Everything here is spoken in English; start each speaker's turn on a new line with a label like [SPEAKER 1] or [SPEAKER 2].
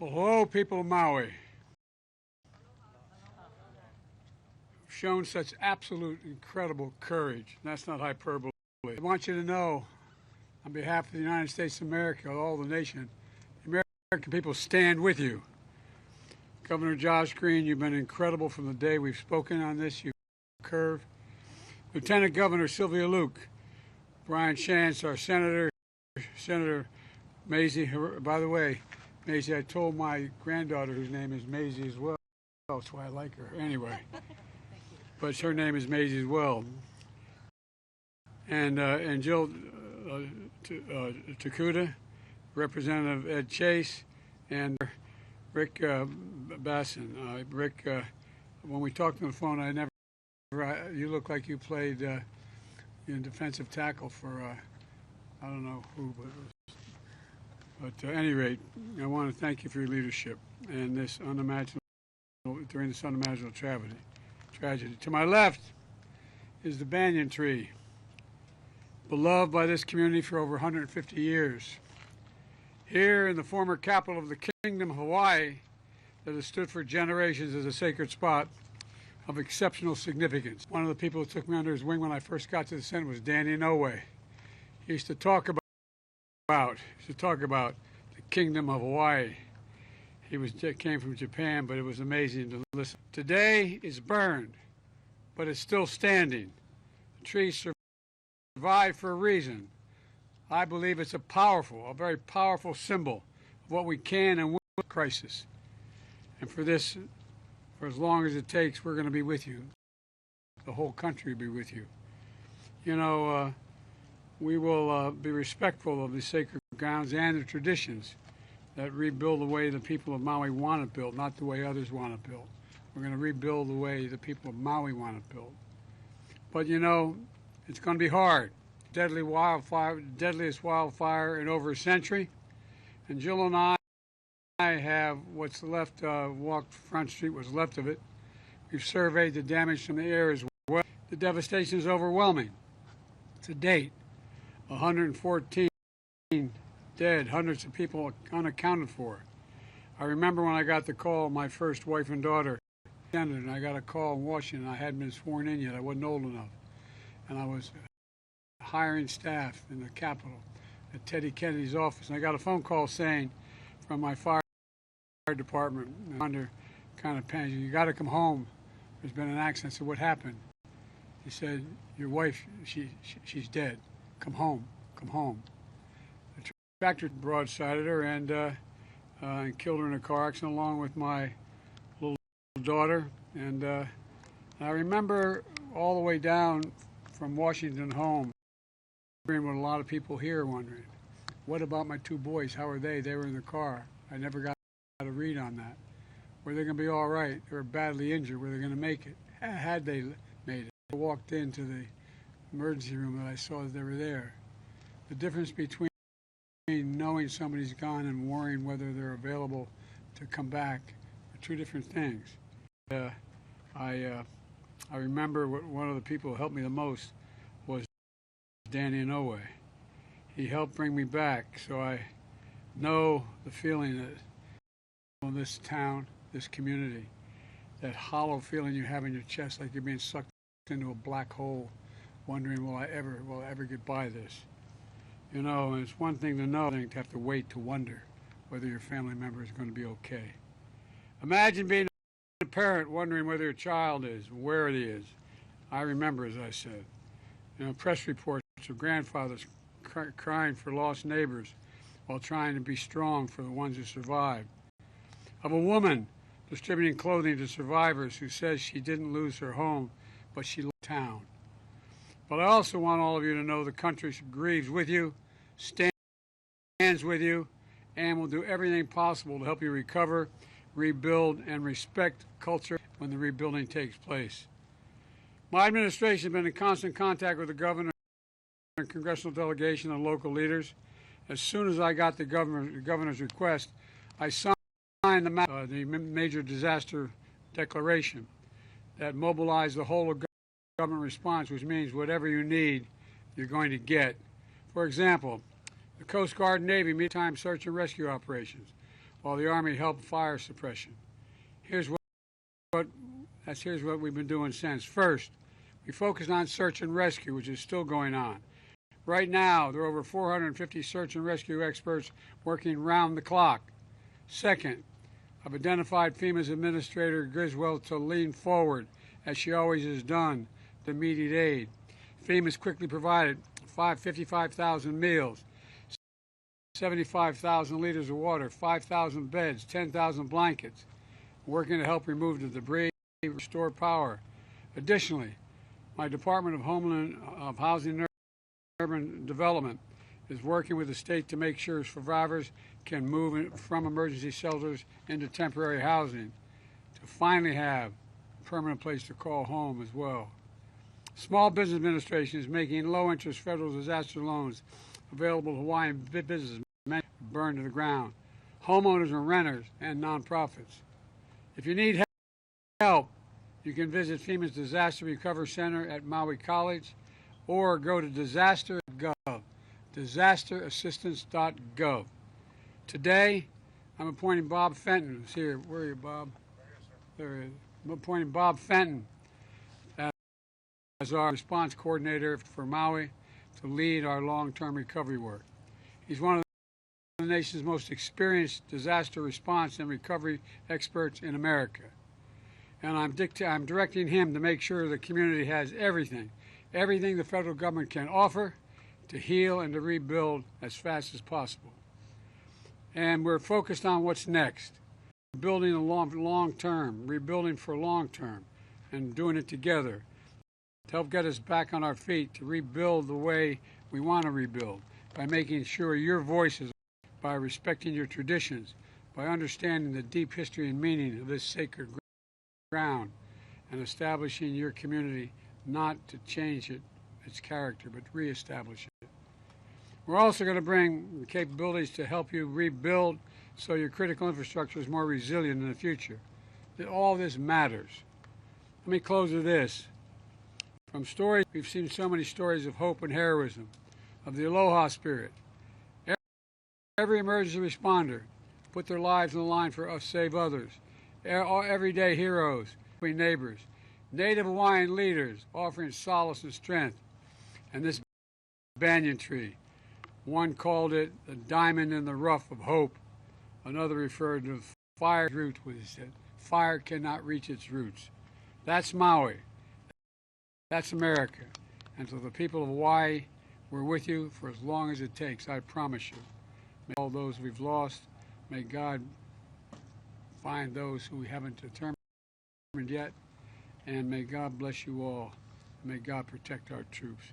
[SPEAKER 1] Well, hello, people of Maui. You've shown such absolute incredible courage. That's not hyperbole. I want you to know, on behalf of the United States of America, all the nation, the American people stand with you. Governor Josh Green, you've been incredible from the day we've spoken on this. You've curved. Lieutenant Governor Sylvia Luke, Brian Shantz, our Senator Maisie. By the way, Maisie, I told my granddaughter, whose name is Maisie as well. That's why I like her. Anyway, but her name is Maisie as well. And Jill Takuda, Representative Ed Chase, and Rick Basson. Rick, when we talked on the phone, you look like you played in defensive tackle for I don't know who, but at any rate, I want to thank you for your leadership and this during this unimaginable tragedy. To my left is the banyan tree, beloved by this community for over 150 years. Here in the former capital of the Kingdom of Hawaii, that has stood for generations as a sacred spot of exceptional significance. One of the people who took me under his wing when I first got to the Senate was Danny Inouye. He used to talk about the Kingdom of Hawaii. He came from Japan, but it was amazing to listen. Today is burned, but it's still standing. The tree survived for a reason. I believe it's a very powerful symbol of what we can and will in crisis. And for this, for as long as it takes, we're going to be with you. The whole country will be with you. You know, we will be respectful of the sacred grounds and the traditions that rebuild the way the people of Maui want it built, not the way others want it built. We're going to rebuild the way the people of Maui want it built. But you know, it's going to be hard. Deadliest wildfire in over a century. And Jill and I have what's left, walked Front Street, what's left of it. We've surveyed the damage from the air as well. The devastation is overwhelming. To date, 114 dead, hundreds of people unaccounted for. I remember when I got the call, my first wife and daughter, and I got a call in Washington. I hadn't been sworn in yet. I wasn't old enough. And I was hiring staff in the Capitol at Teddy Kennedy's office. And I got a phone call saying from my fire department, under kind of panic, you got to come home. There's been an accident. I said, what happened? He said, your wife, she's dead. Come home, come home. The tractor broadsided her and killed her in a car accident along with my little daughter. And I remember all the way down from Washington home, what a lot of people here are wondering, what about my two boys? How are they? They were in the car. I never got a read on that. Were they going to be all right? They were badly injured. Were they going to make it? Had they made it? I walked into the emergency room and I saw that they were there. The difference between knowing somebody's gone and worrying whether they're available to come back are two different things. I remember one of the people who helped me the most was Danny Inouye. He helped bring me back, so I know the feeling that in this town, this community, that hollow feeling you have in your chest like you're being sucked into a black hole, wondering, will I ever get by this? You know, and it's one thing to know, to have to wait to wonder whether your family member is going to be okay. Imagine being a parent wondering whether your child is, where he is. I remember, as I said, you know, press reports of grandfathers crying for lost neighbors while trying to be strong for the ones who survived. Of a woman distributing clothing to survivors who says she didn't lose her home, but she left town. But I also want all of you to know the country grieves with you, stands with you, and will do everything possible to help you recover, rebuild, and respect culture when the rebuilding takes place. My administration has been in constant contact with the governor and congressional delegation and local leaders. As soon as I got the governor's request, I signed the major disaster declaration that mobilized the whole of government response, which means whatever you need, you're going to get. For example, the Coast Guard and Navy meantime search and rescue operations, while the Army helped fire suppression. Here's what we've been doing since. First, we focused on search and rescue, which is still going on. Right now, there are over 450 search and rescue experts working round the clock. Second, I've identified FEMA's Administrator Griswold to lean forward, as she always has done, to immediate aid. FEMA's quickly provided 55,000 meals, 75,000 liters of water, 5,000 beds, 10,000 blankets, working to help remove the debris, restore power. Additionally, my Department of Housing and Urban Development is working with the state to make sure survivors can move from emergency shelters into temporary housing to finally have a permanent place to call home as well. Small Business Administration is making low-interest federal disaster loans available to Hawaiian businesses burned to the ground, homeowners and renters, and nonprofits. If you need help, you can visit FEMA's Disaster Recovery Center at Maui College or go to disaster.gov, disasterassistance.gov. Today, I'm appointing Bob Fenton, who's here. Where are you, Bob? There he is. I'm appointing Bob Fenton as our response coordinator for Maui to lead our long-term recovery work. He's one of the nation's most experienced disaster response and recovery experts in America. And I'm directing him to make sure the community has everything the federal government can offer to heal and to rebuild as fast as possible. And we're focused on what's next, building a long term, rebuilding for long term, and doing it together to help get us back on our feet, to rebuild the way we want to rebuild, by making sure your voices, by respecting your traditions, by understanding the deep history and meaning of this sacred ground, and establishing your community not to change its character, but reestablish it. We're also going to bring the capabilities to help you rebuild so your critical infrastructure is more resilient in the future. All this matters. Let me close with this. From stories, we've seen so many stories of hope and heroism, of the aloha spirit. Every emergency responder put their lives on the line for us, save others. Everyday heroes, neighbors, Native Hawaiian leaders offering solace and strength. And this banyan tree, one called it the diamond in the rough of hope. Another referred to fire's root, which said fire cannot reach its roots. That's Maui. That's America. And to the people of Hawaii, we're with you for as long as it takes, I promise you. May all those we've lost, may God find those who we haven't determined yet, and may God bless you all. May God protect our troops.